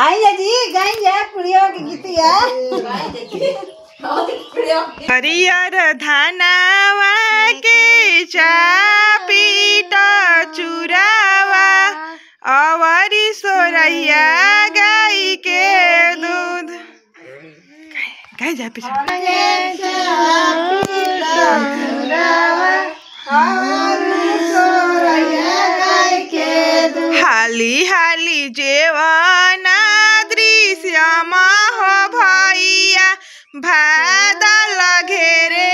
आइए जी गाइए पुड़ियों की गीतिया हरियर धानावा के चापीट चुरावा अवरी सोरैया गाय के दूध गाय जा पीछे हाली हाली जेवना दृश्यमा हो भैया भादल घेरे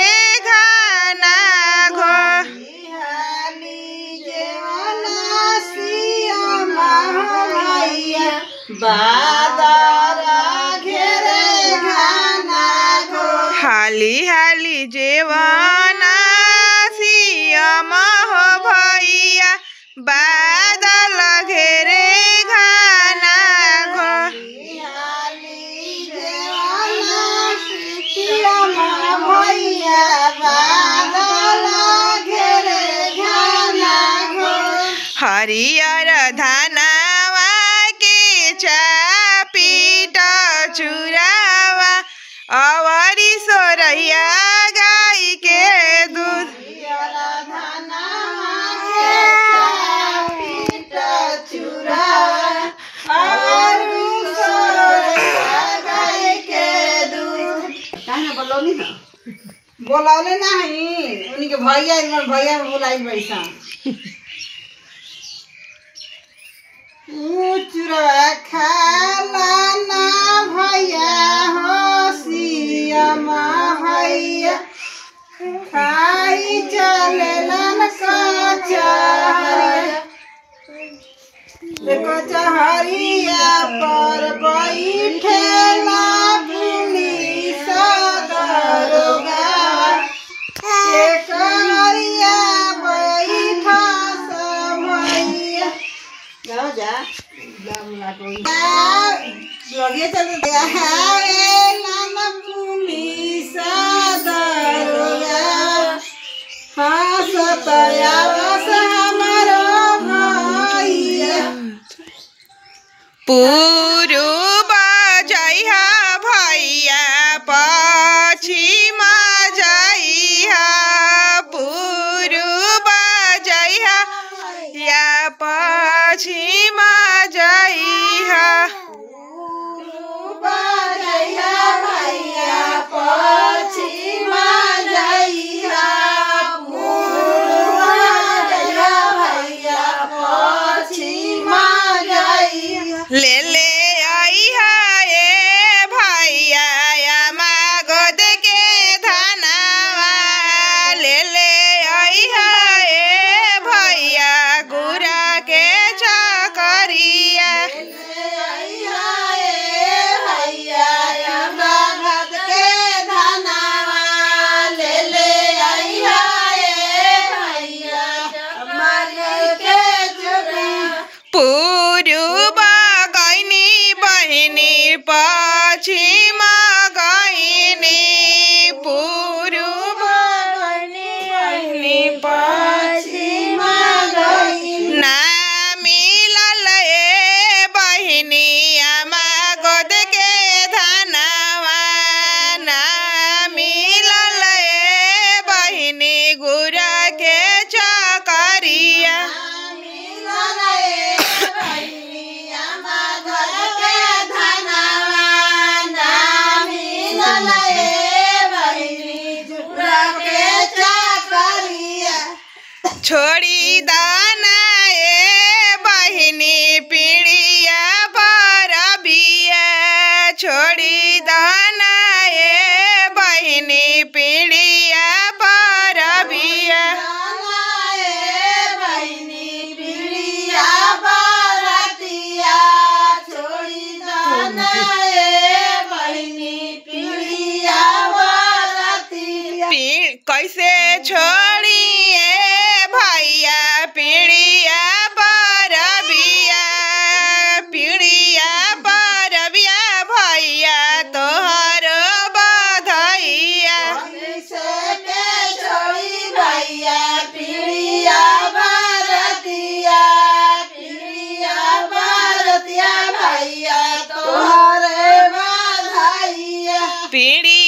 घाना घो हाली हाली जेवना सियमा हो भैया बादल घेरे घाना घो हरियर धानावा के चापीट चुरावा अवरी सोरैया गाय के दूध बोलौले नहीं उनके भैया भैया बुलाई बैसा चुरा खाला ना भैया हो सियमा भैया खाई चलन कचहरिया पर बैठेला पुलिस दरोगा एकरिया बैठा समैया जाओ जा लगे चल पुलिस दरोगा हमारो भैया पूर्व जइहा भैया पश्चिम जइहा पूर्व जइहा या पश्चिम जइहा ले ले आइहा ए भैया यामा गोद के धनावा ले ले आइहा ए भैया गुरा के चकरी बीड़ी